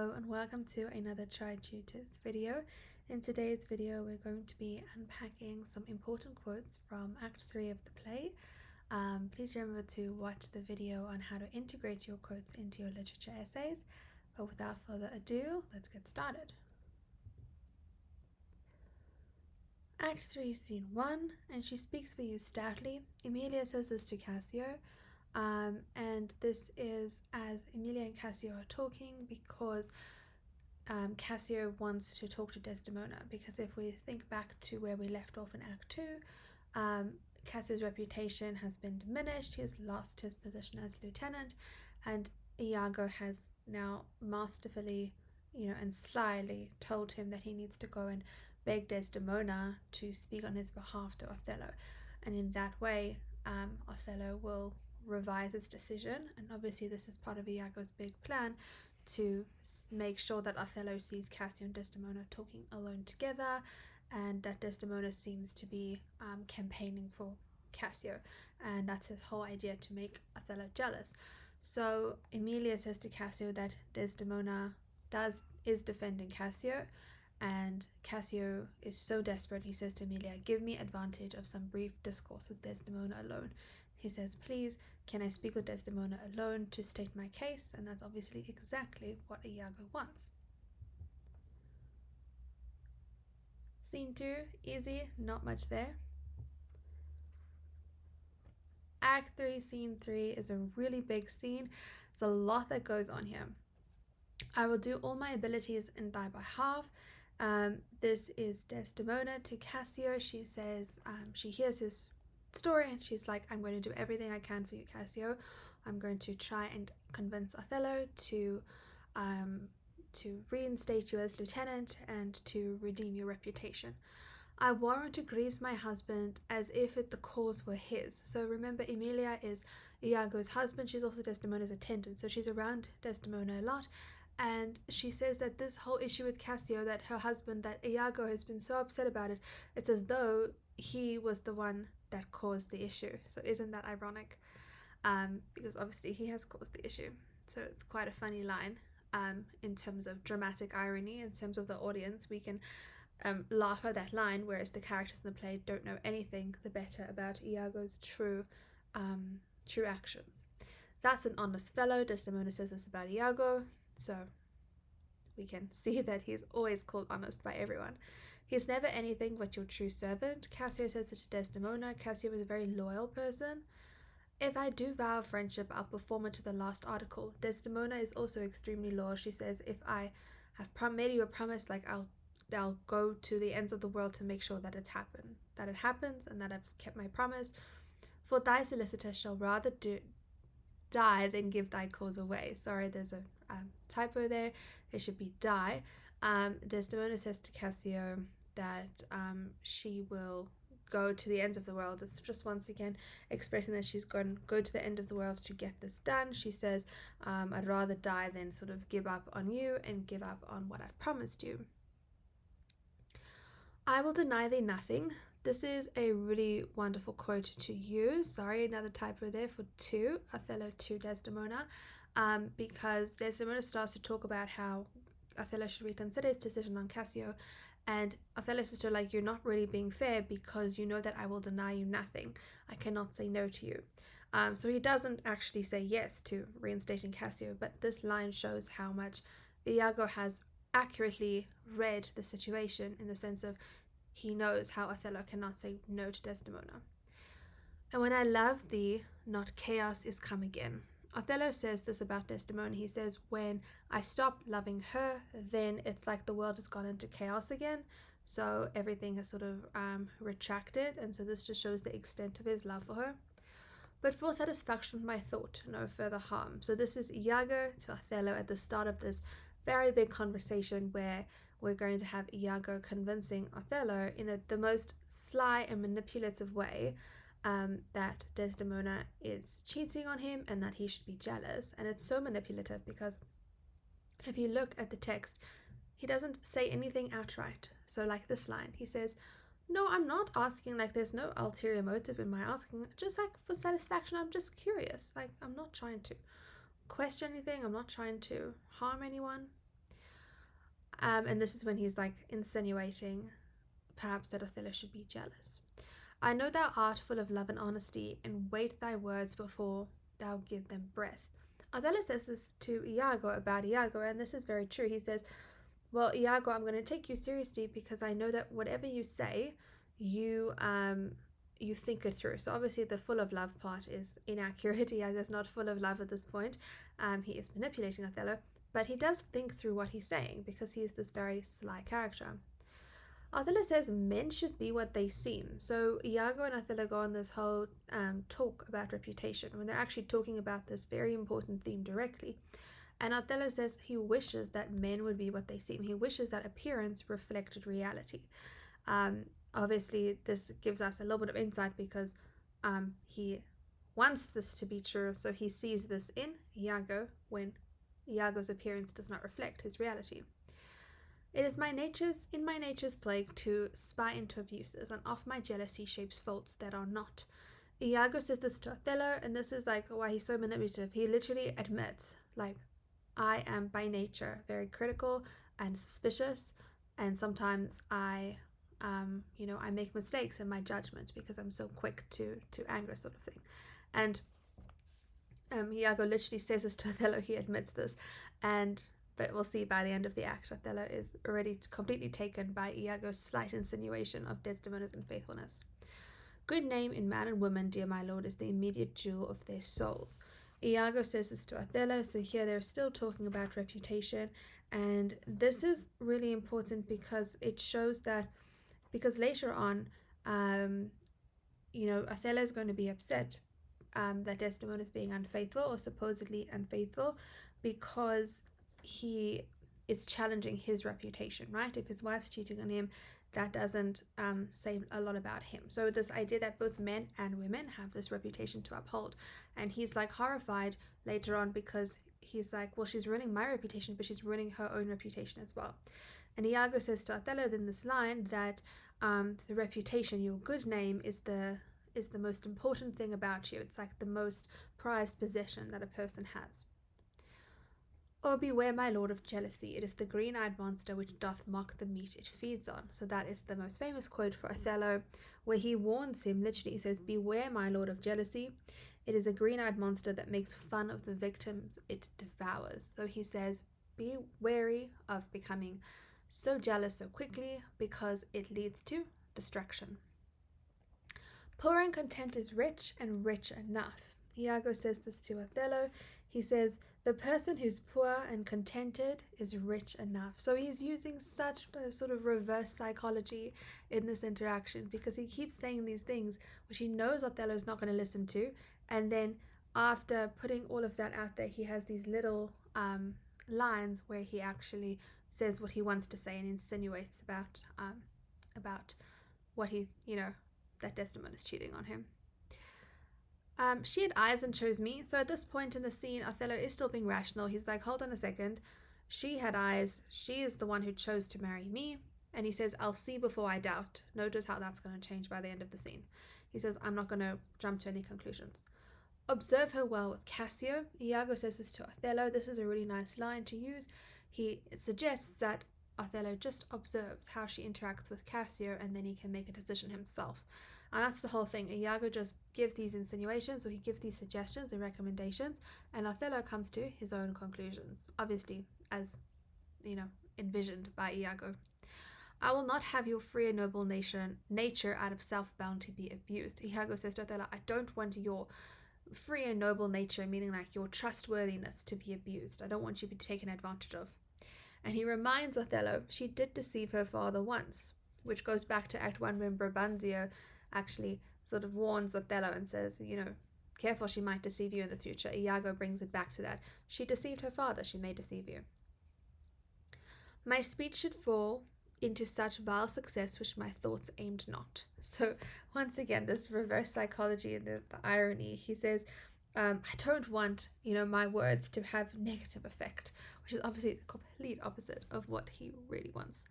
Hello and welcome to another Tri-tutors video. In today's video we're going to be unpacking some important quotes from Act 3 of the play. Please remember to watch the video on how to integrate your quotes into your literature essays. But without further ado, let's get started. Act 3, Scene 1, and she speaks for you stoutly. Emilia says this to Cassio. And this is as Emilia and Cassio are talking because Cassio wants to talk to Desdemona, because if we think back to where we left off in Act 2, Cassio's reputation has been diminished. He has lost his position as lieutenant, and Iago has now masterfully, and slyly told him that he needs to go and beg Desdemona to speak on his behalf to Othello, and in that way Othello will revise his decision. And obviously this is part of Iago's big plan to make sure that Othello sees Cassio and Desdemona talking alone together, and that Desdemona seems to be campaigning for Cassio, and that's his whole idea, to make Othello jealous. So Emilia says to Cassio that Desdemona is defending Cassio, and Cassio is so desperate, he says to Emilia, "Give me advantage of some brief discourse with Desdemona alone." He says, "Please, can I speak with Desdemona alone to state my case?" And that's obviously exactly what Iago wants. Scene 2, easy, not much there. Act 3, Scene 3 is a really big scene. It's a lot that goes on here. "I will do all my abilities in thy behalf." This is Desdemona to Cassio. She says, she hears his story and she's like, "I'm going to do everything I can for you, Cassio. I'm going to try and convince Othello to reinstate you as lieutenant and to redeem your reputation. I warrant who grieves my husband as if the cause were his." So remember, Emilia is Iago's husband. She's also Desdemona's attendant, so she's around Desdemona a lot. And she says that this whole issue with Cassio, that her husband, that Iago has been so upset about it, it's as though he was the one that caused the issue. So isn't that ironic? Because obviously he has caused the issue. So it's quite a funny line in terms of dramatic irony. In terms of the audience, we can laugh at that line, whereas the characters in the play don't know anything the better about Iago's true actions. "That's an honest fellow," Desdemona says this about Iago, so we can see that he's always called honest by everyone. "He's never anything but your true servant." Cassio says this to Desdemona. Cassio is a very loyal person. "If I do vow friendship, I'll perform it to the last article." Desdemona is also extremely loyal. She says, "If I have made you a promise, like I'll go to the ends of the world to make sure that it happens, and that I've kept my promise. For thy solicitor shall rather die than give thy cause away." Sorry, there's a typo there. It should be die. Desdemona says to Cassio that she will go to the ends of the world. It's just once again expressing that she's going to go to the end of the world to get this done. She says, "I'd rather die than sort of give up on you and give up on what I've promised you." "I will deny thee nothing." This is a really wonderful quote to use. Sorry, another typo there for 2, Othello to Desdemona, because Desdemona starts to talk about how Othello should reconsider his decision on Cassio, and Othello says to her, like, "You're not really being fair, because you know that I will deny you nothing. I cannot say no to you." So he doesn't actually say yes to reinstating Cassio, but this line shows how much Iago has accurately read the situation, in the sense of he knows how Othello cannot say no to Desdemona. "And when I love thee, not chaos is come again." Othello says this about Desdemona. He says, when I stop loving her, then it's like the world has gone into chaos again. So everything has sort of retracted, and so this just shows the extent of his love for her. "But for satisfaction of my thought, no further harm." So this is Iago to Othello at the start of this very big conversation, where we're going to have Iago convincing Othello in the most sly and manipulative way that Desdemona is cheating on him and that he should be jealous. And it's so manipulative because if you look at the text, he doesn't say anything outright. So like this line, he says, "No, I'm not asking, like there's no ulterior motive in my asking, just like for satisfaction, I'm just curious. Like I'm not trying to question anything, I'm not trying to harm anyone." And this is when he's like insinuating perhaps that Othello should be jealous. I know thou art full of love and honesty, and weight thy words before thou give them breath. Othello says this to Iago about Iago, and this is very true. He says, well, Iago, I'm going to take you seriously because I know that whatever you say, you you think it through. So obviously the full of love part is inaccurate. Iago's not full of love at this point. He is manipulating Othello, but he does think through what he's saying because he is this very sly character. Othello says men should be what they seem. So Iago and Othello go on this whole talk about reputation when they're actually talking about this very important theme directly. And Othello says he wishes that men would be what they seem. He wishes that appearance reflected reality. Obviously, this gives us a little bit of insight because he wants this to be true. So he sees this in Iago when Iago's appearance does not reflect his reality. It is in my nature's plague to spy into abuses, and off my jealousy shapes faults that are not. Iago says this to Othello, and this is like why he's so manipulative. He literally admits, like, I am by nature very critical and suspicious, and sometimes I make mistakes in my judgment because I'm so quick to anger, sort of thing. And Iago literally says this to Othello. He admits this, but we'll see by the end of the act, Othello is already completely taken by Iago's slight insinuation of Desdemona's unfaithfulness. Good name in man and woman, dear my lord, is the immediate jewel of their souls. Iago says this to Othello, so here they're still talking about reputation, and this is really important because it shows that, because later on, Othello is going to be upset that Desdemona is being unfaithful or supposedly unfaithful because he is challenging his reputation, right? If his wife's cheating on him, that doesn't say a lot about him. So this idea that both men and women have this reputation to uphold, and he's like horrified later on because he's like, well, she's ruining my reputation, but she's ruining her own reputation as well. And Iago says to Othello in this line that the reputation, your good name, is the most important thing about you. It's like the most prized possession that a person has. Oh, beware, my lord, of jealousy. It is the green-eyed monster which doth mock the meat it feeds on. So that is the most famous quote for Othello, where he warns him, literally, he says, beware, my lord, of jealousy. It is a green-eyed monster that makes fun of the victims it devours. So he says, be wary of becoming so jealous so quickly because it leads to destruction. Poor and content is rich, and rich enough. Iago says this to Othello. He says, the person who's poor and contented is rich enough. So he's using such a sort of reverse psychology in this interaction because he keeps saying these things which he knows Othello's not going to listen to. And then after putting all of that out there, he has these little lines where he actually says what he wants to say and insinuates about what he, that Desdemona is cheating on him. She had eyes and chose me. So at this point in the scene, Othello is still being rational. He's like, hold on a second. She had eyes. She is the one who chose to marry me. And he says, I'll see before I doubt. Notice how that's going to change by the end of the scene. He says, I'm not going to jump to any conclusions. Observe her well with Cassio. Iago says this to Othello. This is a really nice line to use. He suggests that Othello just observes how she interacts with Cassio and then he can make a decision himself. And that's the whole thing. Iago just gives these insinuations, or he gives these suggestions and recommendations, and Othello comes to his own conclusions, obviously as envisioned by Iago. I will not have your free and noble nature out of self-bounty be abused. Iago says to Othello, I don't want your free and noble nature, meaning like your trustworthiness, to be abused. I don't want you to be taken advantage of. And he reminds Othello she did deceive her father once, which goes back to Act 1 when Brabantio actually sort of warns Othello and says, careful, she might deceive you in the future. Iago brings it back to that. She deceived her father, she may deceive you. My speech should fall into such vile success which my thoughts aimed not. So once again, this reverse psychology and the irony. He says, I don't want, my words to have negative effect, which is obviously the complete opposite of what he really wants.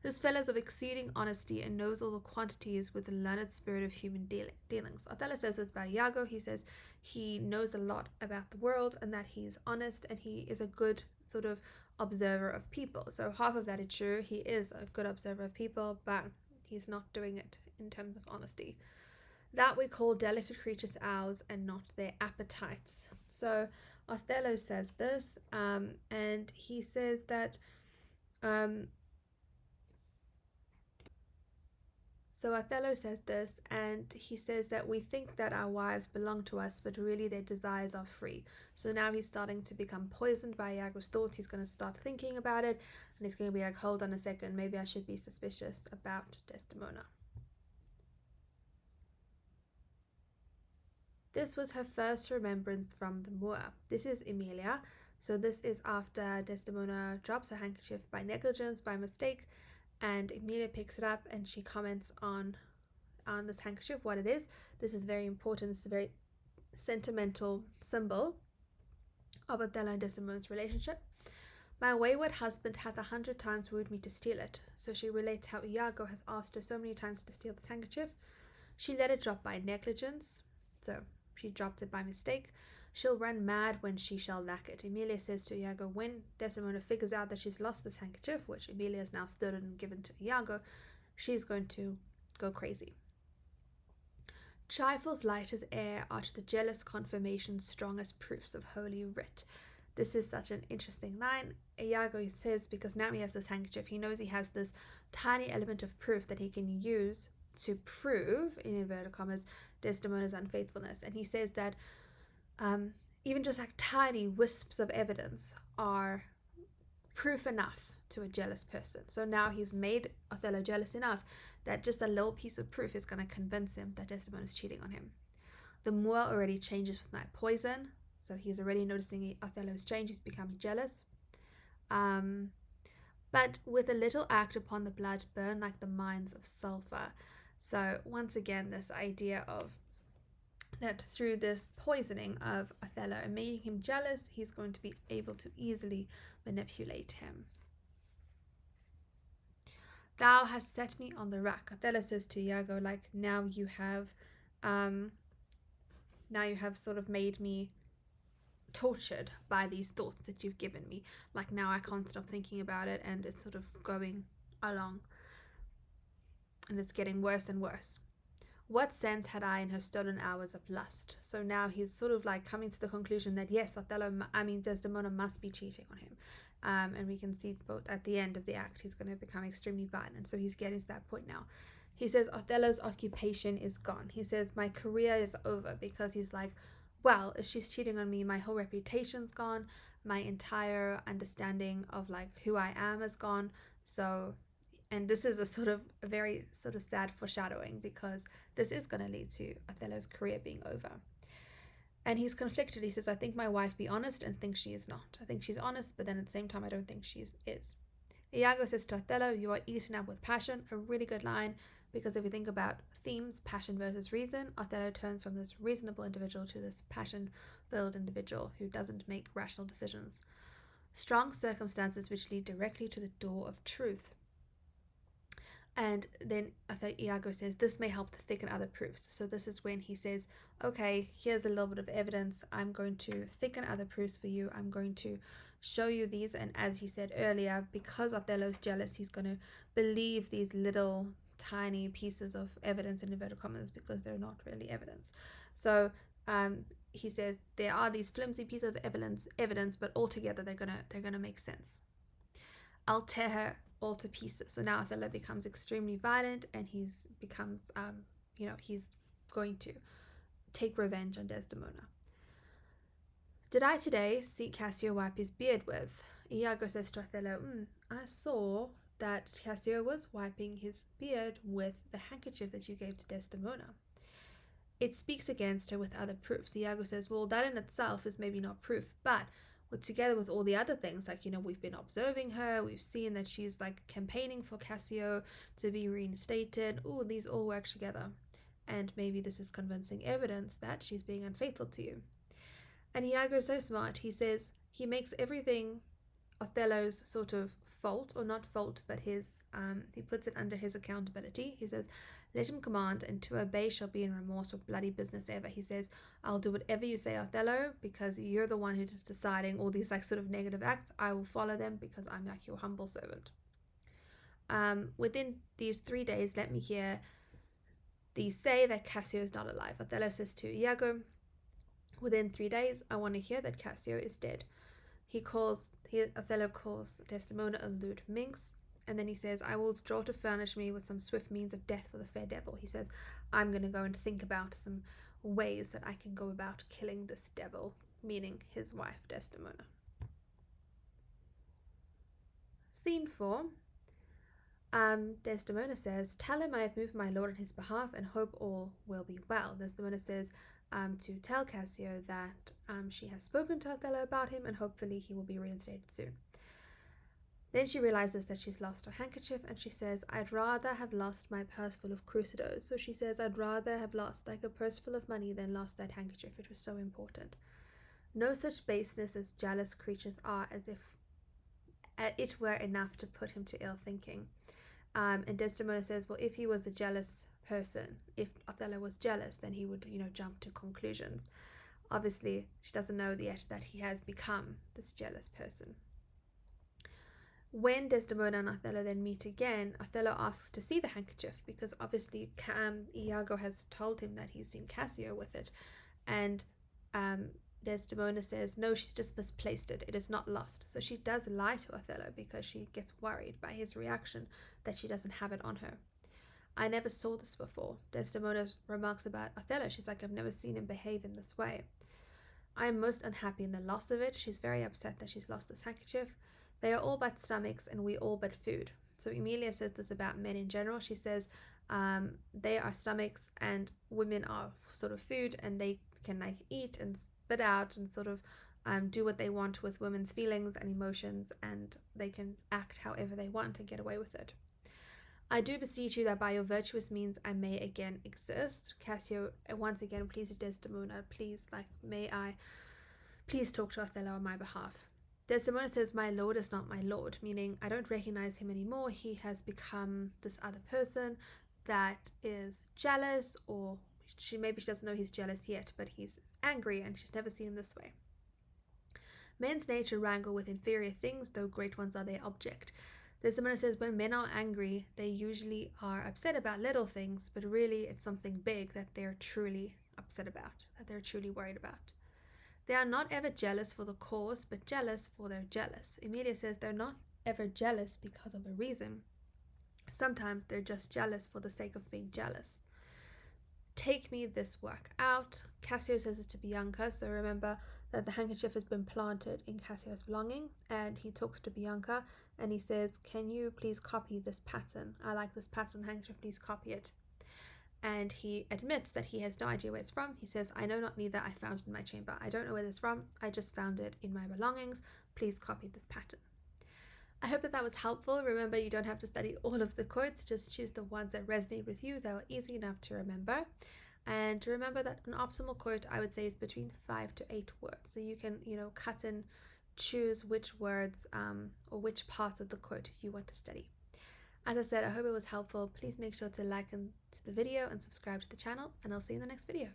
This fellow's of exceeding honesty and knows all the quantities with the learned spirit of human dealings. Othello says this about Iago. He says he knows a lot about the world and that he's honest and he is a good sort of observer of people. So half of that is true. He is a good observer of people, but he's not doing it in terms of honesty. That we call delicate creatures ours and not their appetites. So Othello says this, and he says that So Othello says this, and he says that we think that our wives belong to us, but really their desires are free. So now he's starting to become poisoned by Iago's thoughts. He's going to start thinking about it, and he's going to be like, hold on a second, maybe I should be suspicious about Desdemona. This was her first remembrance from the Moor. This is Emilia. So this is after Desdemona drops her handkerchief by negligence, by mistake, and Emilia picks it up and she comments on this handkerchief, what it is. This is very important. This is a very sentimental symbol of Othello and Desdemona's relationship. My wayward husband hath 100 times wooed me to steal it. So she relates how Iago has asked her so many times to steal this handkerchief. She let it drop by negligence. So she dropped it by mistake. She'll run mad when she shall lack it. Emilia says to Iago, when Desdemona figures out that she's lost this handkerchief, which Emilia has now stolen and given to Iago, she's going to go crazy. Trifles light as air are to the jealous confirmation strong as proofs of holy writ. This is such an interesting line. Iago says, because now he has this handkerchief, he knows he has this tiny element of proof that he can use to prove, in inverted commas, Desdemona's unfaithfulness. And he says that even just like tiny wisps of evidence are proof enough to a jealous person. So now he's made Othello jealous enough that just a little piece of proof is going to convince him that Desdemona is cheating on him. The Moor already changes with my poison, so he's already noticing Othello's change. He's becoming jealous. But with a little act upon the blood burn like the mines of sulphur. So once again, this idea of that through this poisoning of Othello and making him jealous, he's going to be able to easily manipulate him. Thou hast set me on the rack. Othello says to Iago, like, now you have sort of made me tortured by these thoughts that you've given me. Like, now I can't stop thinking about it, and it's sort of going along, and it's getting worse and worse. What sense had I in her stolen hours of lust? So now he's sort of like coming to the conclusion that yes, Desdemona must be cheating on him. And we can see both at the end of the act, he's going to become extremely violent. So he's getting to that point now. He says Othello's occupation is gone. He says my career is over, because he's like, well, if she's cheating on me, my whole reputation's gone. My entire understanding of like who I am is gone. So, and this is a very sort of sad foreshadowing, because this is going to lead to Othello's career being over. And he's conflicted. He says, I think my wife be honest and think she is not. I think she's honest, but then at the same time, I don't think she is. Iago says to Othello, you are eaten up with passion. A really good line, because if you think about themes, passion versus reason, Othello turns from this reasonable individual to this passion-filled individual who doesn't make rational decisions. Strong circumstances which lead directly to the door of truth. And then Iago says, this may help to thicken other proofs. So this is when he says, okay, here's a little bit of evidence. I'm going to thicken other proofs for you. I'm going to show you these. And as he said earlier, because Othello's jealous, he's going to believe these little tiny pieces of evidence in inverted commas, because they're not really evidence. So he says there are these flimsy pieces of evidence, but altogether they're gonna make sense. I'll tear her all to pieces. So now Othello becomes extremely violent, and he's going to take revenge on Desdemona. Did I today see Cassio wipe his beard with? Iago says to Othello, I saw that Cassio was wiping his beard with the handkerchief that you gave to Desdemona. It speaks against her with other proofs. Iago says, well, that in itself is maybe not proof, but together with all the other things, like, we've been observing her, we've seen that she's like campaigning for Cassio to be reinstated. These all work together, and maybe this is convincing evidence that she's being unfaithful to you. And Iago is so smart. He says he makes everything Othello's sort of fault, or not fault, but his he puts it under his accountability. He says, let him command, and to obey shall be in remorse what bloody business ever. He says, I'll do whatever you say, Othello, because you're the one who's deciding all these like sort of negative acts. I will follow them because I'm like your humble servant. Within these 3 days, let me hear thee say that Cassio is not alive. Othello says to Iago, within 3 days, I want to hear that Cassio is dead. Othello calls Desdemona a lewd minx, and then he says, I will draw to furnish me with some swift means of death for the fair devil. He says, I'm going to go and think about some ways that I can go about killing this devil, meaning his wife, Desdemona. Scene 4. Desdemona says, tell him I have moved my lord on his behalf and hope all will be well. Desdemona says to tell Cassio that she has spoken to Othello about him and hopefully he will be reinstated soon. Then she realizes that she's lost her handkerchief and she says, I'd rather have lost my purse full of crucidos. So she says, I'd rather have lost like a purse full of money than lost that handkerchief. It was so important. No such baseness as jealous creatures are, as if it were enough to put him to ill thinking. And Desdemona says, well, if he was a jealous person, if Othello was jealous, then he would, jump to conclusions. Obviously, she doesn't know yet that he has become this jealous person. When Desdemona and Othello then meet again, Othello asks to see the handkerchief because obviously Iago has told him that he's seen Cassio with it. And Desdemona says, no, she's just misplaced it. It is not lost. So she does lie to Othello because she gets worried by his reaction that she doesn't have it on her. I never saw this before. Desdemona remarks about Othello. She's like, I've never seen him behave in this way. I am most unhappy in the loss of it. She's very upset that she's lost this handkerchief. They are all but stomachs and we all but food. So Emilia says this about men in general. She says they are stomachs and women are sort of food, and they can like eat and spit out and sort of do what they want with women's feelings and emotions, and they can act however they want and get away with it. I do beseech you that by your virtuous means I may again exist. Cassio once again pleads to Desdemona, please talk to Othello on my behalf. Desdemona says, my lord is not my lord, meaning I don't recognize him anymore. He has become this other person that is jealous, or maybe she doesn't know he's jealous yet, but he's angry and she's never seen him this way. Men's nature wrangle with inferior things, though great ones are their object. Desdemona says when men are angry, they usually are upset about little things, but really it's something big that they're truly upset about, that they're truly worried about. They are not ever jealous for the cause, but jealous for their jealous. Emilia says they're not ever jealous because of a reason. Sometimes they're just jealous for the sake of being jealous. Take me this work out. Cassio says this to Bianca, so remember that the handkerchief has been planted in Cassio's belonging, and he talks to Bianca and he says, can you please copy this pattern? I like this pattern handkerchief, please copy it. And he admits that he has no idea where it's from. He says, I know not neither, I found it in my chamber. I don't know where it's from, I just found it in my belongings. Please copy this pattern. I hope that was helpful. Remember, you don't have to study all of the quotes, just choose the ones that resonate with you, that are easy enough to remember. And remember that an optimal quote, I would say, is between 5 to 8 words. So you can, cut and choose which words or which parts of the quote you want to study. As I said, I hope it was helpful. Please make sure to like the video and subscribe to the channel, and I'll see you in the next video.